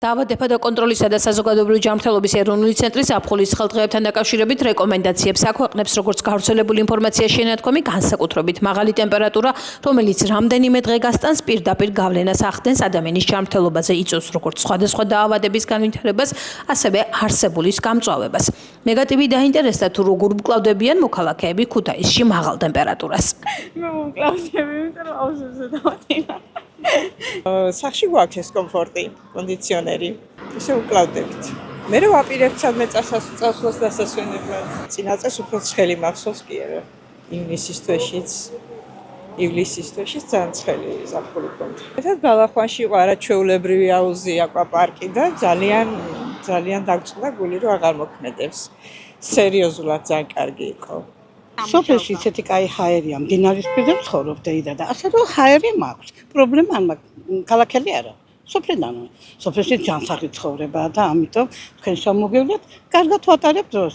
დაავადებათა და კონტროლისა და საზოგადოებრივი ჯანმრთელობის ეროვნული ცენტრი ზაფხულის ხელდღეებთან დაკავშირებით რეკომენდაციებს აქვეყნებს, როგორც გავრცელებული ინფორმაცია შენათქვამი, განსაკუთრებით მაღალი ტემპერატურა, რომელიც რამდენიმე დღე გასტანს, პირდაპირ გავლენას ახდენს ადამიანის ჯანმრთელობაზე, იწვევს როგორც სხვადასხვა დაავადების განვითარებას, ასევე არსებულის გამწვავებას. ნეგატივი დაინტერესდა თუ როგორ მკლავდებიან მოქალაქეები ქუთაისში მაღალ ტემპერატურას. სახში გვაქვს ეს კომფორტი, კონდიციონერი. ესე უკლავდებით. მე ვაპირებთ სადმე წასვლას დასასვენებლად. წინაწელს უფრო ცხელი მახსოვს კი არა. ივნისის თვეშიც ძალიან ცხელი ზაფხული ქონდა. ერთად ბალახვანში იყო არაჩვეულებრივი აუზი აკვაპარკი და ძალიან დაგწყდა გული რომ აღარ მოქმედებს. სერიოზულად ძალიან კარგი იყო. სოფელში ისეთი კაი ჰაერია, მდინარის პირდაპირ ცხოვრობ და ასე რომ ჰაერი მაქვს. პრობლემა არ მაქვს, ქალაქელი არა. სოფლიდან. სოფელში ჯანსაღი ცხოვრებაა და ამიტომ თქვენ შემოგევლეთ, კარგად ვატარებ დროს.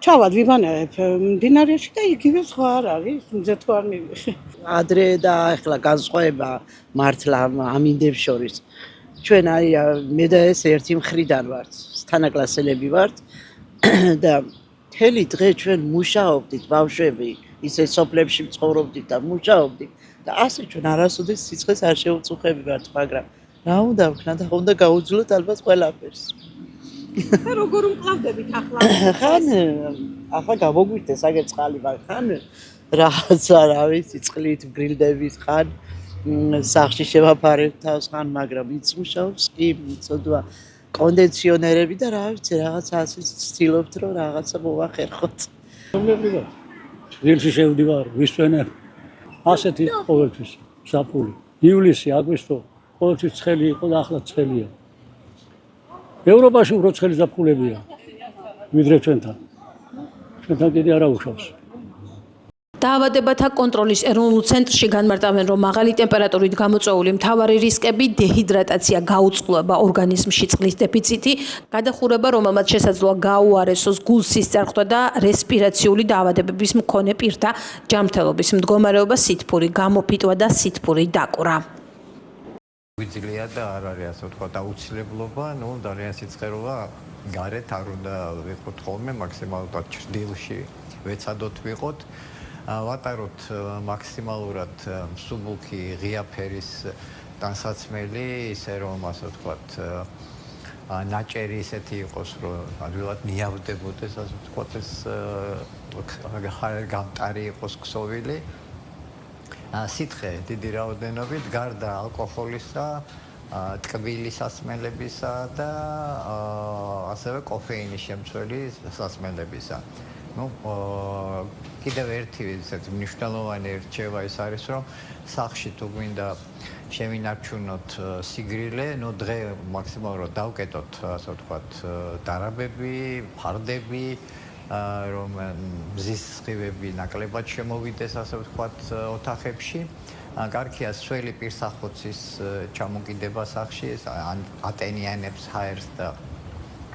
ჩავად ვიბანერებ მდინარეში და იგივე სხვა არ არის, მზეთ არ მივიღე. ადრე და ახლა განსხვავება მართლა ამინდებს შორის. ჩვენ აი მე და ეს ერთი მხრიდან ვართ, თანაკლასელები ვართ და მთელი დღე ჩვენ მუშაობდით, ბავშვები, ისე სოფლებში ცხოვრობდით და მუშაობდით და ასე ჩვენ არასოდეს სიცხეს არ შევუწუხებივართ, მაგრამ რა უნდა ვქნა და უნდა გაუძლოთ ალბათ ყველაფერს. და როგორ უმკლავდებით ახლა? ხან ახლა გამოგვიდეს აგერ წყალი, ხან რაღაცა რა ვიცი, წყლით გრილდებით, ხან სახში შევაფარებთ თავს, ხან მაგრამ იცმუშაობს კი მიწოდვა კონდიციონერები და რა ვიცი, რაღაცა ასე ვცდილობთ რომ რაღაცა მოვახერხოთ. თბილისში შევდივარ, ვისვენებ. ასეთი ყოველთვის ზაფხული. ივლისი, აგვისტო ყოველთვის ცხელი იყო და ახლა ცხელია. ევროპაში უფრო ცხელი ზაფხულებია. ვიდრე ჩვენთან. ჩვენთან კიდე არა უშავს. დაავადებათა კონტროლის ეროვნულ ცენტრში განმარტავენ, რომ მაღალი ტემპერატურით გამოწვეული მთავარი რისკები დეჰიდრატაცია, გაუწყლობა ორგანიზმში წყლის დეფიციტი, გადახურება, რომელმაც შესაძლოა გაუარესოს გულსის წარხვდა და რესპირაციული დაავადებების მქონე პირთა ჯანმრთელობის მდგომარეობა, სითბური გამოფიტვა და სითბური დაკვრა. ვიძლია და არ არის ასე ვთქვათ აუცილებლობა, ძალიან სიცხეროა გარეთ არ უნდა ვიყოთ ხოლმე, მაქსიმალურად ჩრდილში ვეცადოთ ვიყოთ. ვატაროთ მაქსიმალურად მსუბუქი ღია ფერის ტანსაცმელი, ისე რომ ასე ვთქვათ ნაჭერი ისეთი იყოს, რომ ადვილად მიავდებოდეს, ასე ვთქვათ ეს გამტარი იყოს ქსოვილი. სითხე დიდი რაოდენობით გარდა ალკოჰოლისა, ტკბილი სასმელებისა და ასევე კოფეინის შემცველი სასმელებისა. კიდევ ერთი ისეთი მნიშვნელოვანი რჩევა ის არის, რომ სახლში თუ გვინდა შევინარჩუნოთ სიგრილე, დღე მაქსიმალურად დავკეტოთ, ასე ვთქვათ, დარაბები, ფარდები, რომ მზის სხივები ნაკლებად შემოვიდეს, ასე ვთქვათ, ოთახებში. კარგია სველი პირსახოცის ჩამოკიდება სახლში, ატენიანებს ჰაერს და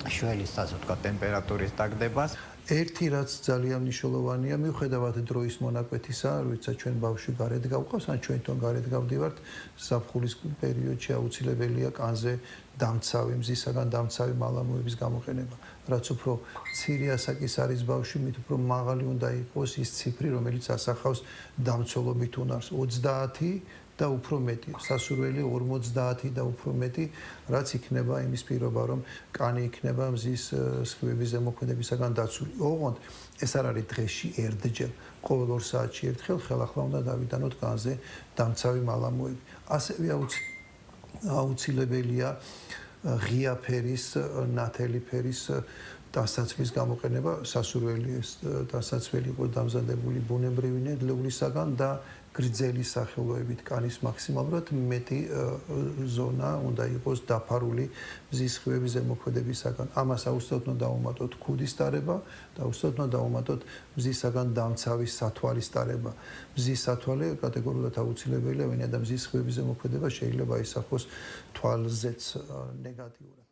შველის, ასე ვთქვათ, ტემპერატურის დაგდებას. ერთი რაც ძალიან მნიშვნელოვანია, მიუხედავად დროის მონაკვეთისა, როდესაც ჩვენ ბავშვი გარეთ გავყავს, ან ჩვენ თვითონ გარეთ გავდივართ, ზაფხულის პერიოდში აუცილებელია კანზე დამცავი, მზისაგან დამცავი მალამოების გამოყენება. რაც უფრო მცირე ასაკის არის ბავშვი, მით უფრო მაღალი უნდა იყოს ის ციფრი, რომელიც ასახავს დამცველობით უნარს 30 და უფრო მეტი, სასურველი 50 და უფრო მეტი, რაც იქნება იმის პირობა, რომ კანი იქნება მზის სხივების ზემოქმედებისაგან დაცული. ოღონდ ეს არ არის დღეში ერთჯერ, ყოველ 2 საათში ერთხელ ხელახლა უნდა დავიტანოთ კანზე დამცავი მალამოები. ასევე აუცილებელია ღია ფერის, ნათელი ფერის ტანსაცმლის გამოყენება, სასურველი ტანსაცმელი იყო დამზადებული ბუნებრივი ნედლეულისაგან და გრძელი სახელოებით კანის მაქსიმალურად მეტი ზონა უნდა იყოს დაფარული მზის სხივების ზემოქმედებისაგან. ამას აუცილებლად უნდა დავუმატოთ ქუდის ტარება და აუცილებლად უნდა დავუმატოთ მზისაგან დამცავი სათვალის ტარება. მზის სათვალე კატეგორიულად აუცილებელია, ვინაიდან მზის სხივების ზემოქმედება შეიძლება ისახოს თვალზეც ნეგატიურად.